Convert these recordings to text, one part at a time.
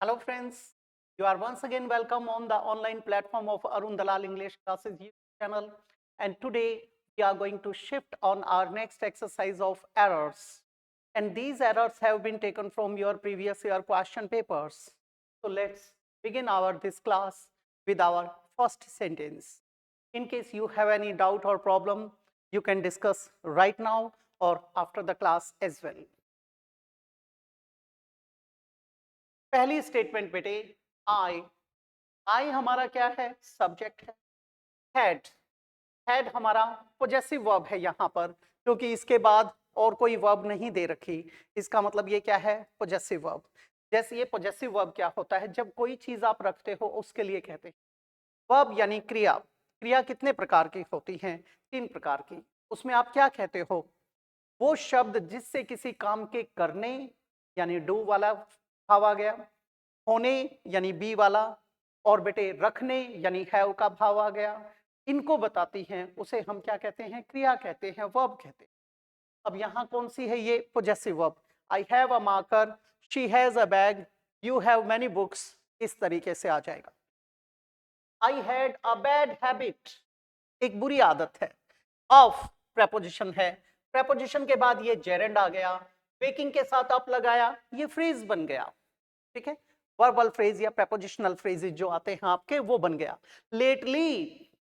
Hello friends, you are once again welcome on the online platform of Arun Dalal English Classes YouTube channel, and today we are going to shift on our next exercise of errors, and these errors have been taken from your previous year question papers. So let's begin this class with our first sentence. In case you have any doubt or problem, you can discuss right now or after the class as well. पहली statement बेटे, आई हमारा क्या है? Subject है। Had, had हमारा possessive verb है यहाँ पर, क्योंकि इसके बाद और कोई वर्ब नहीं दे रखी। इसका मतलब ये क्या है? Possessive verb. जैसे ये पोजेसिव वर्ब क्या होता है? जब कोई चीज आप रखते हो उसके लिए कहते हैं। वर्ब यानी क्रिया। क्रिया कितने प्रकार की होती हैं? 3 प्रकार की। उसमें आप क्या कहते हो? वो शब्द जिससे किसी काम के करने यानी डू वाला भाव आ गया, होने यानी बी वाला, और बेटे रखने यानी हैव का भाव आ गया, इनको बताती हैं, उसे हम क्या कहते हैं? क्रिया कहते हैं, वर्ब कहते हैं। अब यहाँ कौन सी है? ये possessive verb. I have a marker, she has a bag, you have many books, इस तरीके से आ जाएगा। I had a bad habit, एक बुरी आदत है। ऑफ प्रेपोजिशन है, प्रेपोजिशन के बाद ये जेरेंड आ गया, वेकिंग के साथ अप लगाया, ये फ्रेज बन गया। ठीक है, वर्बल फ्रेज या प्रेपोजिशनल फ्रेजेस जो आते हैं आपके, वो बन गया। लेटली,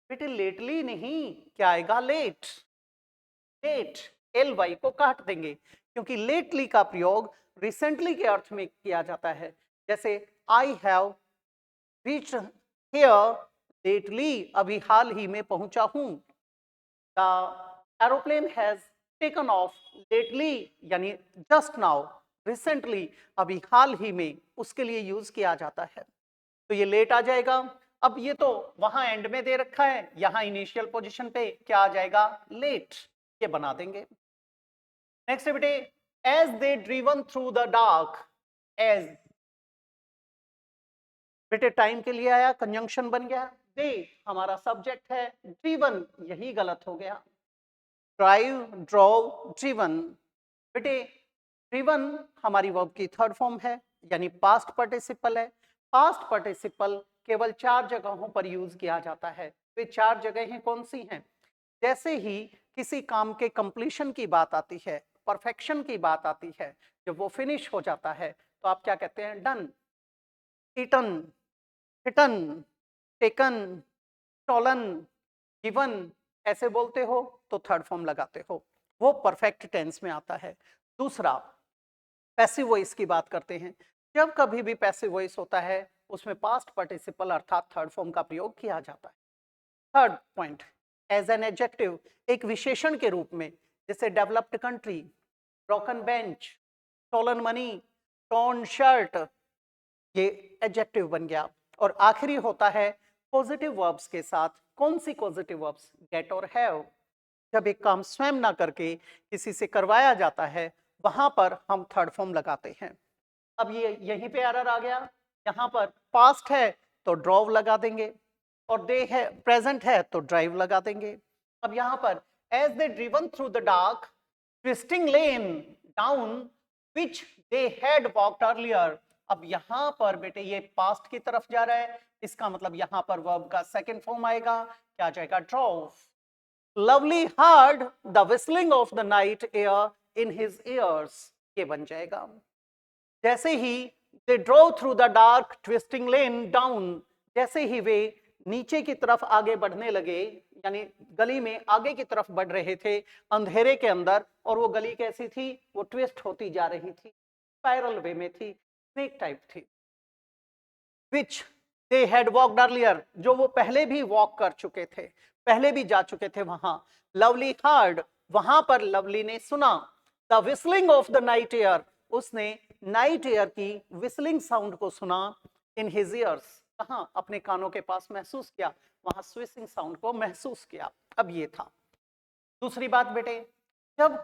बेटे लेटली नहीं, क्या आएगा? लेट। लेट, एल वाई को काट देंगे, क्योंकि लेटली का प्रयोग रिसेंटली के अर्थ में किया जाता है। जैसे I have reached here lately, अभी हाल ही में पहुंचा हूं। The aeroplane has taken of lately, यानी जस्ट नाउ, रिसेंटली, अभी हाल ही में, उसके लिए यूज किया जाता है। तो ये लेट आ जाएगा। अब ये तो वहां एंड में दे रखा है, यहां इनिशियल पोजीशन पे क्या आ जाएगा? लेट, ये बना देंगे। नेक्स्ट है बेटे, as they driven through the dark. As बेटे टाइम के लिए आया, कंजंक्शन बन गया। दे हमारा सब्जेक्ट है, ड्रीवन यही गलत हो गया। Drive, drove, driven. बेटे ड्रीवन हमारी वर्ब की थर्ड फॉर्म है, यानी पास्ट पार्टिसिपल है। पास्ट पार्टिसिपल केवल 4 जगहों पर यूज किया जाता है। वे 4 जगहें कौन सी हैं? जैसे ही किसी काम के कंप्लीशन की बात आती है, परफेक्शन की बात आती है, जब वो फिनिश हो जाता है, तो आप क्या कहते हैं? Done. Eaten, hitten, taken, stolen, given, ऐसे बोलते हो तो थर्ड फॉर्म लगाते हो, वो परफेक्ट टेंस में आता है। दूसरा, पैसिव वॉइस की बात करते हैं। जब कभी भी पैसिव वॉइस होता है, उसमें पास्ट पार्टिसिपल अर्थात थर्ड फॉर्म का प्रयोग किया जाता है। Third point, as an adjective, एक विशेषण के रूप में, जैसे developed country, broken bench, stolen money, torn shirt, ये एडजेक्टिव बन गया। और आखिरी होता है पॉजिटिव वर्ब्स के साथ। कौन सी पॉजिटिव वर्ब्स? गेट और हैव। जब एक काम स्वयं ना करके किसी से करवाया जाता है, वहां पर हम थर्ड फॉर्म लगाते हैं। अब ये यहीं पे एरर आ गया। यहाँ पर पास्ट है तो ड्रॉव लगा देंगे, और दे है प्रेजेंट है तो ड्राइव लगा देंगे। अब यहाँ पर as they driven through the dark twisting lane down which they had walked earlier. अब यहाँ पर बेटे ये पास्ट की तरफ जा रहा है, इसका मतलब यहाँ पर वर्ब का सेकंड फॉर्म आएगा, क्या आ जाएगा? Drove. Lovely heard the whistling of the night air in his ears, ये बन जाएगा। जैसे ही they drove through the dark twisting lane down, जैसे ही वे नीचे की तरफ आगे बढ़ने लगे, यानी गली में आगे की तरफ बढ़ रहे थे अंधेरे के अंदर, और वो गली कैसी थी? वो ट्विस्ट होती जा रही थी, स्पाइरल वे में थी, स्नेक टाइप थी। विच दे हैड वॉक्ड अर्लियर, जो वो पहले भी वॉक कर चुके थे, पहले भी जा चुके थे वहां। लवली हर्ड, वहां पर लवली ने सुना। The whistling of the night air, उसने नाइट एयर की विस्लिंग साउंड को सुना। इन हिज ईयर्स, कहां? अपने कानों के पास महसूस किया, वहां स्विसिंग साउंड को महसूस किया। अब ये था। दूसरी बात बेटे, जब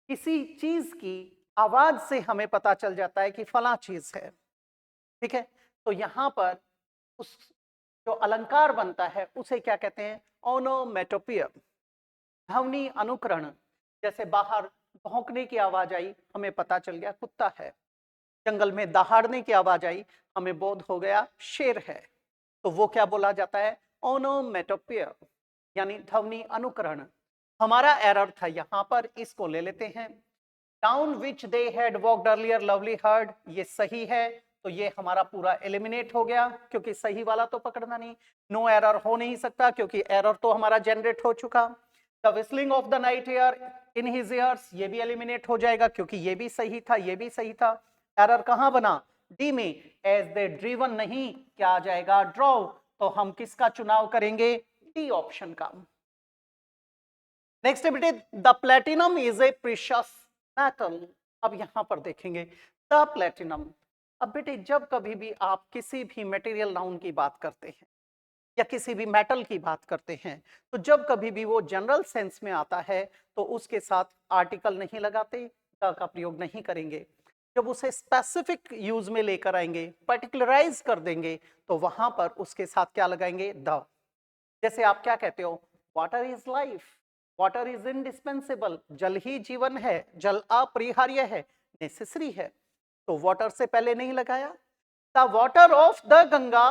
किसी चीज की आवाज से हमें पता चल जाता है कि फला चीज है, ठीक है, तो यहां पर उस जो अलंकार बनता है उसे क्या कहते हैं? ओनोमेटोपिया, ध्वनि अनुकरण। जैसे बाहर भौंकने की आवाज आई, हमें पता चल गया कुत्ता है। जंगल में दहाड़ने की आवाज आई, हमें बोध हो गया शेर है। तो वो क्या बोला जाता है? ओनोमेटोपोइया, यानी ध्वनि अनुकरण। हमारा एरर था यहां पर, इसको ले लेते हैं। Down which they had walked earlier lovely heard, ये सही है, तो ये हमारा पूरा एलिमिनेट हो गया, क्योंकि सही वाला तो पकड़ना नहीं। नो एरर हो नहीं सकता, क्योंकि एरर तो हमारा जनरेट हो चुका। The whistling of the night air in his ears, ये भी एलिमिनेट हो जाएगा, क्योंकि ये भी सही था, ये भी सही था। एरर कहां बना? डी में। एज दे ड्रीवन नहीं, क्या आ जाएगा? ड्रॉ। तो हम किसका चुनाव करेंगे? डी ऑप्शन का। नेक्स्ट बेटे, the platinum is a precious metal. अब यहां पर देखेंगे द प्लेटिनम। अब बेटे जब कभी भी आप किसी भी मटेरियल नाउन की बात करते हैं या किसी भी मेटल की बात करते हैं, तो जब कभी भी वो जनरल सेंस में आता है तो उसके साथ आर्टिकल नहीं लगाते, द का प्रयोग नहीं करेंगे। जब उसे स्पेसिफिक यूज में लेकर आएंगे, पर्टिकुलराइज कर देंगे, तो वहां पर उसके साथ क्या लगाएंगे? द। जैसे आप क्या कहते हो? Water is life, water is indispensable, जल ही जीवन है, जल अपरिहार्य है, नेसेसरी है, तो वाटर से पहले नहीं लगाया। The water of the Ganga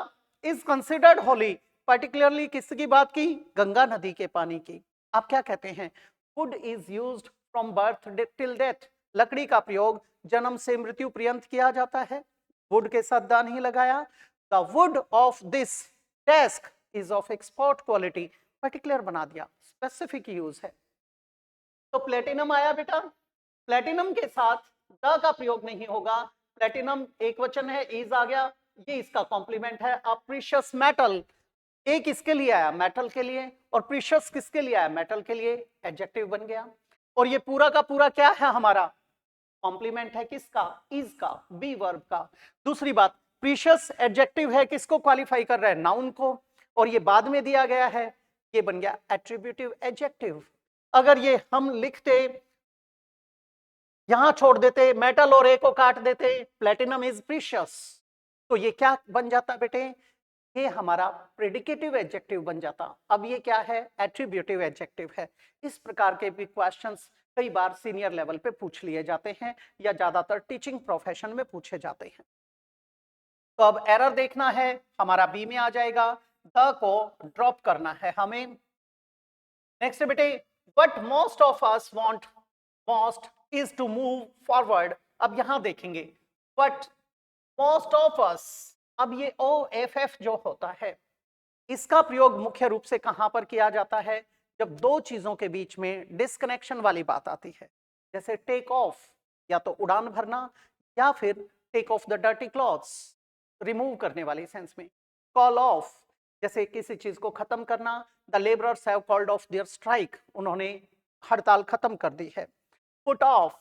is considered Holi, particularly किसकी बात की? गंगा नदी के पानी की। आप क्या कहते हैं? Would is used from birth till death, लकड़ी का प्रयोग जन्म से मृत्यु पर्यंत किया जाता है, वुड के साथ दा नहीं लगाया। The wood of this desk is of export quality, particular बना दिया, स्पेसिफिक यूज है। तो प्लेटिनम आया बेटा, प्लेटिनम के साथ द का प्रयोग नहीं होगा, प्लेटिनम एक वचन है, इज आ गया, ये इसका कॉम्प्लीमेंट है। अ प्रीशियस मेटल, एक किसके लिए आया? मेटल के लिए, और प्रीशियस किसके लिए आया? मेटल के लिए, एडजेक्टिव बन गया। और ये पूरा का पूरा क्या है? हमारा कॉम्प्लीमेंट है, किसका? इज का, बी वर्ब का। दूसरी बात, प्रीशियस एडजेक्टिव है, किसको क्वालिफाई कर रहा है? नाउन को, और ये बाद में दिया गया है, ये बन गया एट्रीब्यूटिव एडजेक्टिव। अगर ये हम लिखते, यहां छोड़ देते, मेटल और ए को काट देते, प्लेटिनम इज प्रीशियस, तो ये क्या बन जाता बेटे? ये हमारा प्रेडिकेटिव एडजेक्टिव बन जाता। अब ये क्या है? एट्रीब्यूटिव एडजेक्टिव है। इस प्रकार के भी क्वेश्चंस कई बार सीनियर लेवल पे पूछ लिए जाते हैं, या ज्यादातर टीचिंग प्रोफेशन में पूछे जाते हैं। तो अब एरर देखना है, हमारा बी में आ जाएगा, द को ड्रॉप करना है हमें। नेक्स्ट बेटे, but most of us want most is to move forward. अब यहां देखेंगे, बट मोस्ट ऑफ अस, अब ये ओ एफ एफ जो होता है, इसका प्रयोग मुख्य रूप से कहां पर किया जाता है? जब दो चीजों के बीच में डिस्कनेक्शन वाली बात आती है, जैसे टेक ऑफ, या तो उड़ान भरना, या फिर take off the dirty clothes, remove करने वाली सेंस में। कॉल ऑफ, जैसे किसी चीज को खत्म करना, the labourers have called of their strike, उन्होंने हड़ताल खत्म कर दी है। Put off,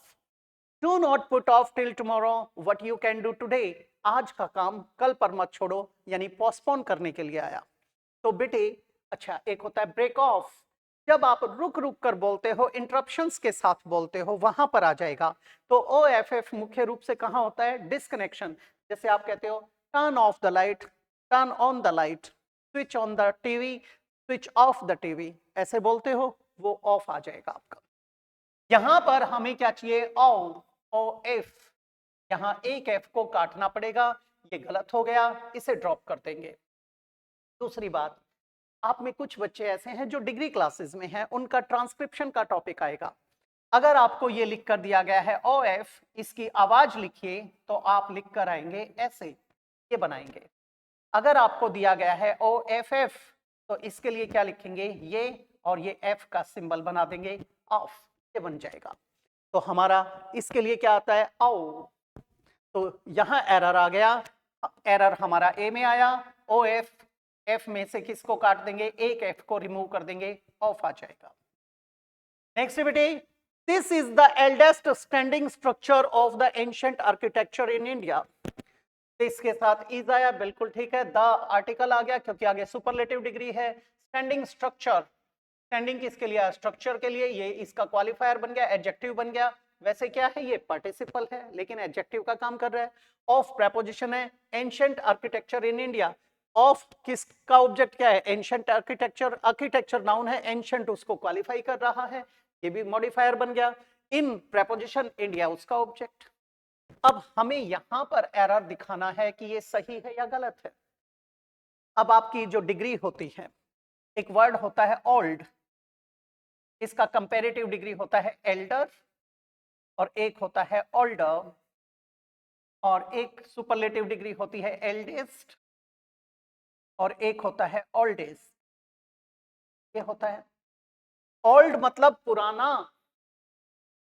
do not put off till tomorrow what you can do today, आज का काम कल पर मत छोड़ो, यानी पोस्टपोन करने के लिए आया। तो बेटे अच्छा, एक होता है ब्रेक ऑफ, जब आप रुक रुक कर बोलते हो, इंटरप्शंस के साथ बोलते हो, वहां पर आ जाएगा। तो ओ एफ एफ मुख्य रूप से कहां होता है? डिस्कनेक्शन। जैसे आप कहते हो turn off the light, turn on the light, switch on the TV, switch off the TV, ऐसे बोलते हो, वो ऑफ आ जाएगा आपका। यहां पर हमें क्या चाहिए? ओ एफ, यहां एक एफ को काटना पड़ेगा, ये गलत हो गया, इसे ड्रॉप कर देंगे। दूसरी बात, आप में कुछ बच्चे ऐसे हैं जो डिग्री क्लासेस में हैं, उनका ट्रांसक्रिप्शन का टॉपिक आएगा। अगर आपको ये लिख कर दिया गया है ओ एफ, इसकी आवाज लिखिए, तो आप लिख कर आएंगे ऐसे, ये बनाएंगे। अगर आपको दिया गया है ओ एफ एफ, तो इसके लिए क्या लिखेंगे? ये, और ये एफ का सिंबल बना देंगे, ऑफ, ये बन जाएगा। तो हमारा इसके लिए क्या आता है? आओ। तो यहां एरर आ गया, एरर हमारा ए में आया, ओ एफ, एफ में से किसको काट देंगे? एक एफ को रिमूव कर देंगे, ऑफ आ जाएगा। नेक्स्ट बेटे, this is the eldest standing structure of the ancient architecture in India. इसके साथ इज आया, बिल्कुल ठीक है। द आर्टिकल आ गया, क्योंकि आगे सुपरलेटिव डिग्री है। स्टैंडिंग स्ट्रक्चर, स्टैंडिंग किसके लिए? स्ट्रक्चर के लिए, ये इसका क्वालिफायर बन गया, एडजेक्टिव बन गया। वैसे क्या है? ये पार्टिसिपल है, लेकिन एडजेक्टिव का काम कर रहा है। ऑफ प्रेपोजिशन है, ancient architecture in India. Of किसका ऑब्जेक्ट क्या है? एंशिएंट आर्किटेक्चर, आर्किटेक्चर नाउन है, एंशिएंट उसको क्वालिफाई कर रहा है, ये भी मॉडिफायर बन गया। इन प्रेपोजिशन इंडिया उसका ऑब्जेक्ट। अब हमें यहां पर एरर दिखाना है कि ये सही है या गलत है। अब आपकी जो डिग्री होती है, एक वर्ड होता है ओल्ड, इसका कंपैरेटिव डिग्री होता है एल्डर, और एक होता है ओल्डर, और एक सुपरलेटिव डिग्री होती है एल्डेस्ट, और एक होता है ओल्डेस्ट। ये होता है ओल्ड मतलब पुराना,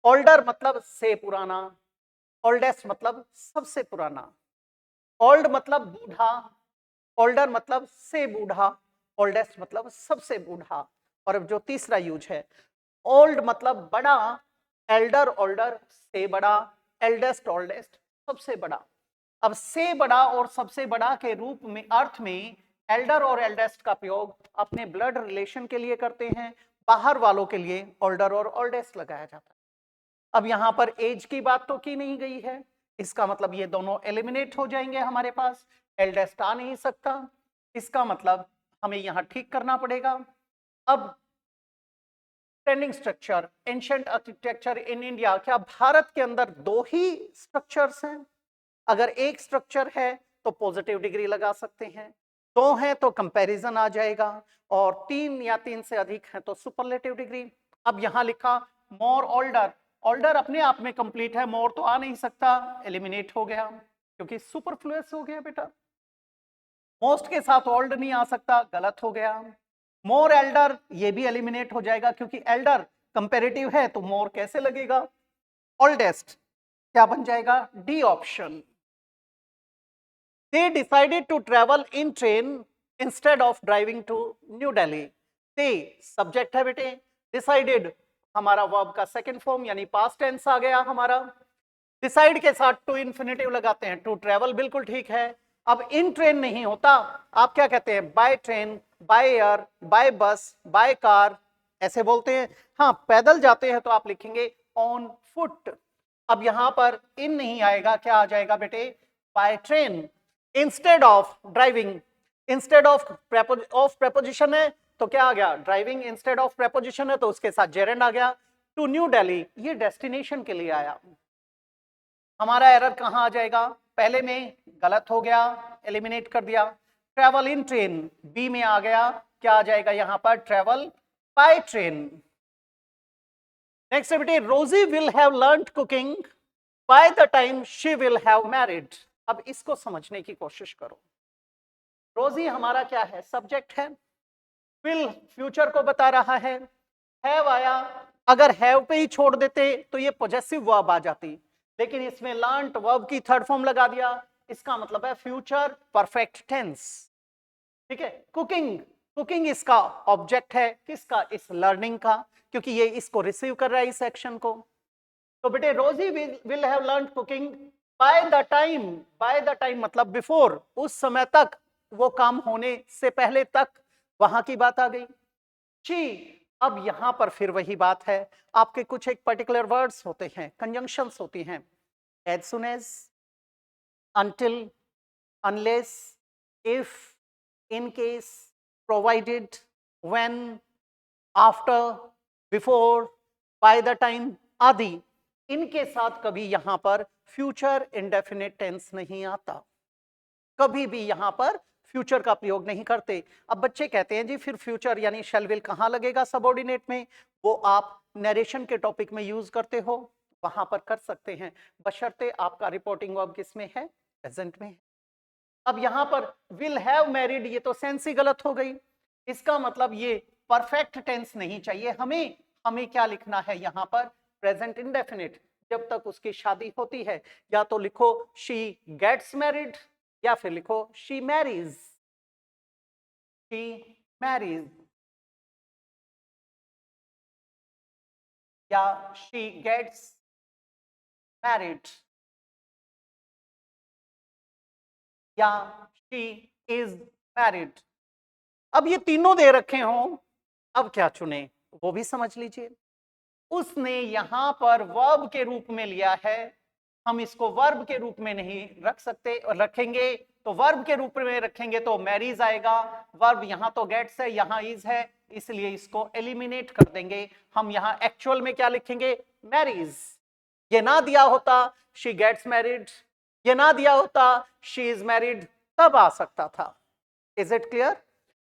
ओल्डर मतलब से पुराना, ओल्डेस्ट मतलब सबसे पुराना, ओल्ड मतलब बूढ़ा, ओल्डर मतलब से बूढ़ा, ओल्डेस्ट मतलब सबसे बूढ़ा। और अब जो तीसरा यूज है, ओल्ड मतलब बड़ा, एल्डर ओल्डर से बड़ा, एल्डेस्ट ओल्डेस्ट सबसे बड़ा। अब से बड़ा और सबसे बड़ा के रूप में अर्थ में एल्डर और एल्डेस्ट का प्रयोग अपने ब्लड रिलेशन के लिए करते हैं, बाहर वालों के लिए ओल्डर और ओल्डेस्ट लगाया जाता है। अब यहां पर एज की बात तो की नहीं गई है, इसका मतलब ये दोनों एलिमिनेट हो जाएंगे हमारे पास, एल्डेस्ट आ नहीं सकता, इसका मतलब हमें यहां ठीक करना पड़ेगा। अब standing structure, ancient architecture in India, क्या भारत के अंदर दो ही स्ट्रक्चर्स हैं? अगर एक स्ट्रक्चर है तो पॉजिटिव डिग्री लगा सकते हैं, दो हैं तो कंपैरिजन आ जाएगा, और तीन या तीन से अधिक है तो सुपरलेटिव डिग्री। अब यहां लिखा मोर ओल्डर, ओल्डर अपने आप में कंप्लीट है, मोर तो आ नहीं सकता, एलिमिनेट हो गया क्योंकि सुपरफ्लुअस हो गया बेटा। मोस्ट के साथ ओल्ड नहीं आ सकता, गलत हो गया। मोर एल्डर, ये भी एलिमिनेट हो जाएगा क्योंकि एल्डर कंपैरेटिव है तो मोर कैसे लगेगा। ओल्डेस्ट क्या बन जाएगा, D option. They decided to travel in train instead of driving to New Delhi. They subject है बेटे, decided हमारा वर्ब का सेकंड फॉर्म यानी पास्ट टेंस आ गया हमारा। डिसाइड के साथ टू इन्फिनेटिव लगाते हैं, टू ट्रेवल बिल्कुल ठीक है। अब इन ट्रेन नहीं होता, आप क्या कहते हैं, by train, by air, by bus, by car, ऐसे बोलते हैं। हाँ, पैदल जाते हैं तो आप लिखेंगे ऑन फुट। अब यहां पर इन नहीं आएगा, क्या आ जाएगा बेटे, by train. Instead of driving, instead of preposition है तो क्या आ गया, ड्राइविंग। इंस्टेड ऑफ प्रेपोजिशन है तो उसके साथ जेरेंड आ गया। टू न्यू दिल्ली, ये डेस्टिनेशन के लिए आया। हमारा एरर कहां आ जाएगा, पहले में गलत हो गया, एलिमिनेट कर दिया। ट्रेवल इन ट्रेन बी में आ गया, क्या आ जाएगा यहां पर, ट्रेवल बाय ट्रेन। नेक्स्ट बेटे, रोजी will have learned cooking by the time she will have married. अब इसको समझने की कोशिश करो। रोजी हमारा क्या है, सब्जेक्ट है, विल फ्यूचर को बता रहा है, हैव आया, अगर हैव पे ही छोड़ देते तो ये पॉजेसिव वर्ब आ जाती, लेकिन इसमें लर्नड वर्ब की थर्ड फॉर्म लगा दिया, इसका मतलब है फ्यूचर परफेक्ट टेंस। ठीक है, कुकिंग, कुकिंग इसका ऑब्जेक्ट है, किसका, इस लर्निंग का, क्योंकि ये इसको रिसीव कर रहा है इस एक्शन को। तो बेटे रोजी will have learned cooking by the time, by the time मतलब बिफोर, उस समय तक, वो काम होने से पहले तक, वहां की बात आ गई। शी, अब यहां पर फिर वही बात है, आपके कुछ एक पर्टिकुलर वर्ड्स होते हैं, कंजंक्शंस होती हैं, as soon as, until, unless, if, in case, provided, when, after, before, by the time आदि। इनके साथ कभी यहां पर फ्यूचर इंडेफिनिट टेंस नहीं आता, कभी भी यहां पर फ्यूचर का प्रयोग नहीं करते। अब बच्चे कहते हैं जी फिर फ्यूचर यानी शैल विल कहां लगेगा सबऑर्डिनेट में, वो आप नरेशन के टॉपिक में यूज करते हो, वहां पर कर सकते हैं, बशर्ते आपका रिपोर्टिंग वर्ब किसमें है, प्रेजेंट में है। अब यहां पर विल हैव मैरिड, ये तो सेंस ही गलत हो गई, इसका मतलब ये परफेक्ट टेंस नहीं चाहिए हमें, हमें क्या लिखना है यहां पर, प्रेजेंट इंडेफिनिट। जब तक उसकी शादी होती है, या तो लिखो शी गेट्स मैरिड, या फिर लिखो शी मैरीज, शी मैरीज, या शी गेट्स मैरिड, या शी इज मैरिड। अब ये तीनों दे रखे हों, अब क्या चुने वो भी समझ लीजिए। उसने यहां पर वर्ब के रूप में लिया है, हम इसको वर्ब के रूप में नहीं रख सकते, और रखेंगे तो वर्ब के रूप में रखेंगे तो मैरीज आएगा, वर्ब यहां तो गेट्स है, यहां इज है, इसलिए इसको एलिमिनेट कर देंगे। हम यहां एक्चुअल में क्या लिखेंगे, मैरीज। ये ना दिया होता शी गेट्स मैरिड, ये ना दिया होता शी इज मैरिड, तब आ सकता था। Is it clear?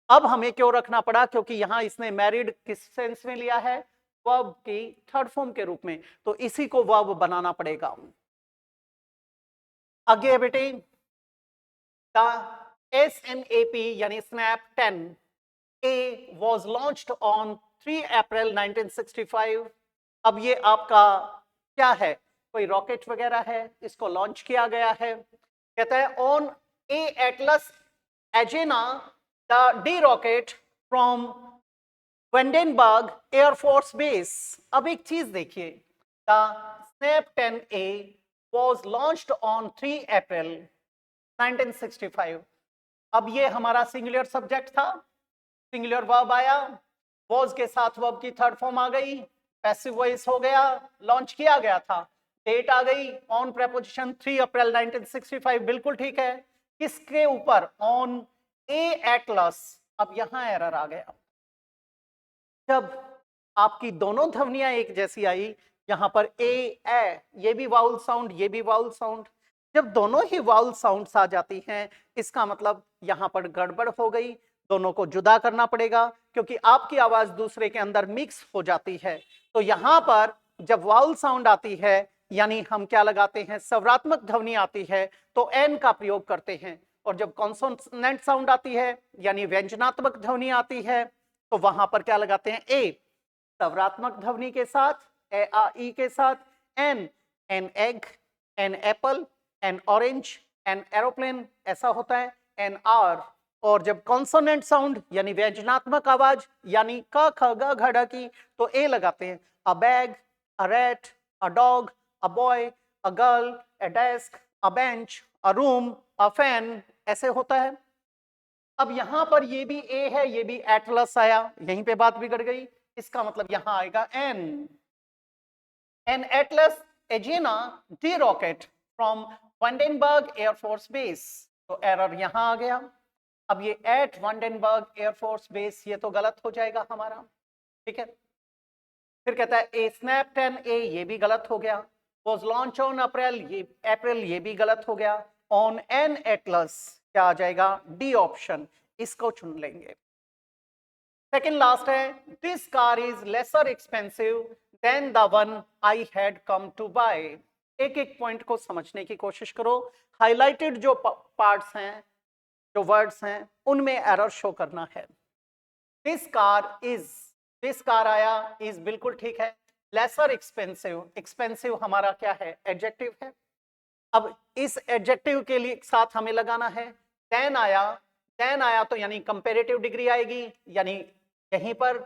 अब हमें क्यों रखना पड़ा? क्योंकि यहां इसने मैरिड किस सेंस में लिया है? वर्ब की थर्ड फॉर्म के रूप में, तो इसी को वर्ब बनाना पड़ेगा। आगे बेटे, SNAP यानी snap 10A was launched on 3 April 1965। अब ये आपका क्या है? कोई रॉकेट वगैरह है, इसको लॉन्च किया गया है। कहता है on a Atlas Agena the D rocket from Vandenberg air force base. अब एक चीज देखिए, the snap 10A was launched on 3 April 1965। अब ये हमारा सिंगुलर सब्जेक्ट था, सिंगुलर वर्ब आया, वॉज के साथ वर्ब की थर्ड फॉर्म आ गई, पैसिव वॉइस हो गया, लॉन्च किया गया था, डेट आ गई ऑन प्रेपोजिशन 3 अप्रैल 1965, बिल्कुल ठीक है। किसके ऊपर? On a Atlas. अब यहां एरर आ गया, जब आपकी दोनों ध्वनियां एक जैसी आई, यहां पर ए ये भी वाउल साउंड, ये भी वाउल साउंड, जब दोनों ही वाउल साउंड्स आ जाती हैं, इसका मतलब यहां पर गड़बड़ हो गई, दोनों को जुदा करना पड़ेगा, क्योंकि आपकी आवाज दूसरे के अंदर मिक्स हो जाती है। तो यहां पर जब वाउल साउंड आती है, यानी हम क्या लगाते हैं? स्वरात्मक ध्वनि आती है तो एन का प्रयोग करते हैं, और जब कॉन्सोनेंट साउंड आती है यानी व्यंजनात्मक ध्वनि आती है, तो वहां पर क्या लगाते हैं? ए। स्वरात्मक ध्वनि के साथ, ए आ ई के साथ, an egg, an apple, an orange, an aeroplane, ऐसा होता है, एन आर। और जब कॉन्सोनेंट साउंड यानी व्यंजनात्मक आवाज यानी क ख ग घ ढ की, तो ए लगाते हैं। अ bag, a rat, a dog, a boy, a girl, a desk, a bench, a room, a fan, ऐसे होता है। अब यहां पर ये भी ए है, ये भी एटलस आया, यहीं पे बात बिगड़ गई। इसका मतलब यहां आएगा an Atlas Agena D rocket from Vandenberg air force base, तो एरर यहां आ गया। अब ये एट वंडेनबर्ग एयरफोर्स बेस, ये तो गलत हो जाएगा हमारा, ठीक है। फिर कहता है ए स्नैप 10A, ये भी गलत हो गया। वॉज लॉन्च ऑन अप्रैल, ये भी गलत हो गया। ऑन एन एटलस क्या आ जाएगा? डी ऑप्शन, इसको चुन लेंगे। सेकेंड लास्ट है, this car is lesser expensive than the one I had come to buy. एक एक पॉइंट को समझने की कोशिश करो। हाईलाइटेड जो पार्ट्स हैं, जो वर्ड्स हैं, उनमें एरर शो करना है। This car is, this car आया, इज बिल्कुल ठीक है। लेसर एक्सपेंसिव, एक्सपेंसिव हमारा क्या है? एडजेक्टिव है। अब इस एडजेक्टिव के लिए साथ हमें लगाना है देन आया, देन आया तो यानी कंपैरेटिव डिग्री आएगी, यानी यहीं पर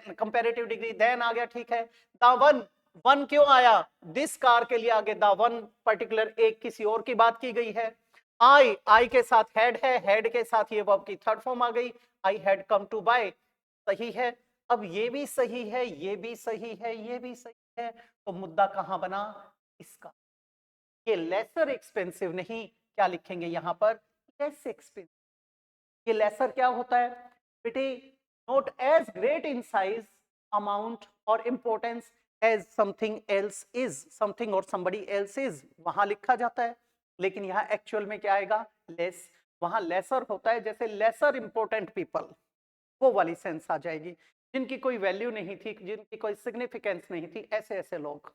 कंपैरेटिव डिग्री देन आ गया, ठीक है। द वन, वन क्यों आया? दिस कार के लिए आगे द वन पर्टिकुलर एक किसी और की बात की गई है। आई के साथ हेड है, हेड के साथ ये वर्ब की थर्ड फॉर्म आ गई, I had come to buy, सही है। अब ये भी सही है, ये भी सही है, ये भी सही है, तो मुद्दा कहां बना? इसका। ये लेसर एक्सपेंसिव नहीं, क्या लिखेंगे यहां पर? Less expensive. ये लेसर क्या होता है बेटे? Not as great in size, amount और importance as something else is, something और somebody else इज, वहां लिखा जाता है। लेकिन यहाँ एक्चुअल में क्या आएगा? लेस। वहां लेसर होता है, जैसे लेसर इंपॉर्टेंट पीपल, वो वाली सेंस आ जाएगी, जिनकी कोई वैल्यू नहीं थी, जिनकी कोई सिग्निफिकेंस नहीं थी, ऐसे ऐसे लोग।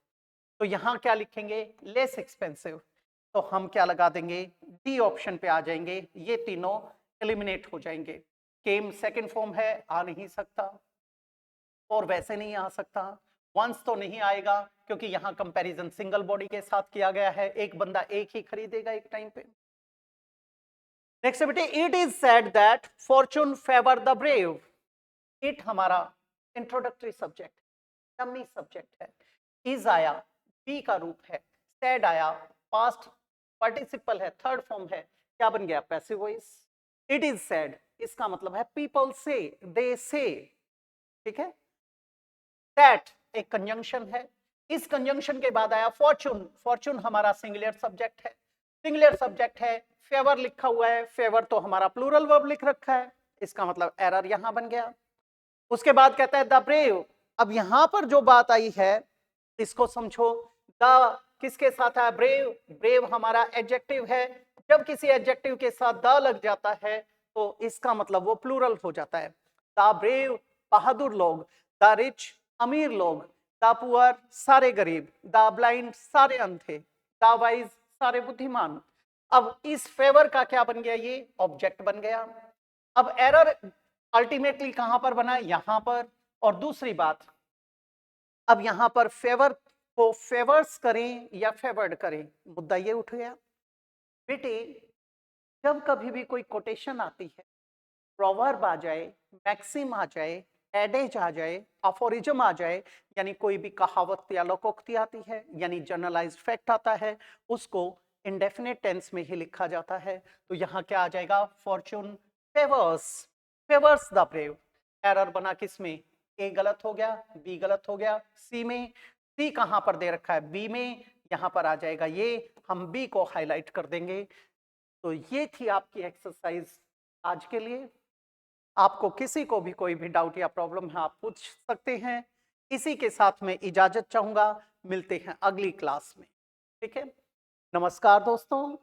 तो यहां क्या लिखेंगे? Less expensive. तो हम क्या लगा देंगे? डी ऑप्शन पे आ जाएंगे, ये तीनों एलिमिनेट हो जाएंगे। केम सेकंड फॉर्म है, आ नहीं सकता, और वैसे नहीं आ सकता। वंस तो नहीं आएगा, क्योंकि यहां कंपैरिजन सिंगल बॉडी के साथ किया गया है, एक बंदा एक ही खरीदेगा एक टाइम पे। नेक्स्ट बेटे, it is said that Fortune favour the brave. It हमारा इंट्रोडक्टरी सब्जेक्ट, डमी सब्जेक्ट है। इज आया, बी का रूप है। सेड आया, पास्ट पार्टिसिपल है, थर्ड फॉर्म है, क्या बन गया? Passive voice. It is said, इसका मतलब है पीपल से, दे से, ठीक है। दैट एक कंजंक्शन है। इस कंजंक्शन के बाद आया फॉर्चून, फॉर्चून हमारा सिंगुलर सब्जेक्ट है, सिंगुलर सब्जेक्ट है। फेवर लिखा हुआ है, फेवर तो हमारा प्लूरल वर्ब लिख रखा है, इसका मतलब एरर यहां बन गया। उसके बाद कहता है द ब्रेव। अब यहां पर जो बात आई है, इसको समझो। द किसके साथ है? ब्रेव। ब्रेव हमारा एडजेक्टिव है। जब किसी एडजेक्टिव के साथ द लग जाता है तो इसका मतलब वो प्लूरल हो जाता है। द ब्रेव बहादुर लोग, द रिच अमीर लोग, द पुअर सारे गरीब, द ब्लाइंड सारे अंधे, द वाइज सारे बुद्धिमान। अब इस फेवर का क्या बन गया? ये ऑब्जेक्ट बन गया। अब एरर अल्टीमेटली कहां पर बना? यहां पर। और दूसरी बात, अब यहां पर फेवर को फेवर्स करें या फेवर्ड करें, मुद्दा ये उठ गया। बेटे जब कभी भी कोई कोटेशन आती है, प्रोवर्ब आ जाए, मैक्सिम आ जाए, एडेज आ जाए, अफोरिज्म आ जाए, यानी कोई भी कहावत या लोकोक्ति आती है, यानी जनरलाइज्ड फैक्ट आता है, उसको इंडेफिनिट टेंस में ही लिखा जाता है। तो यहाँ क्या आ जाएगा? Fortune favours, favours the brave. Error बना किस में? ए गलत हो गया, बी गलत हो गया, सी में। सी कहां पर दे रखा है? बी में। यहां पर आ जाएगा ये, हम बी को हाईलाइट कर देंगे। तो ये थी आपकी एक्सरसाइज आज के लिए। आपको किसी को भी कोई भी डाउट या प्रॉब्लम है आप पूछ सकते हैं। इसी के साथ मैं इजाजत चाहूंगा, मिलते हैं अगली क्लास में। ठीक है, नमस्कार दोस्तों।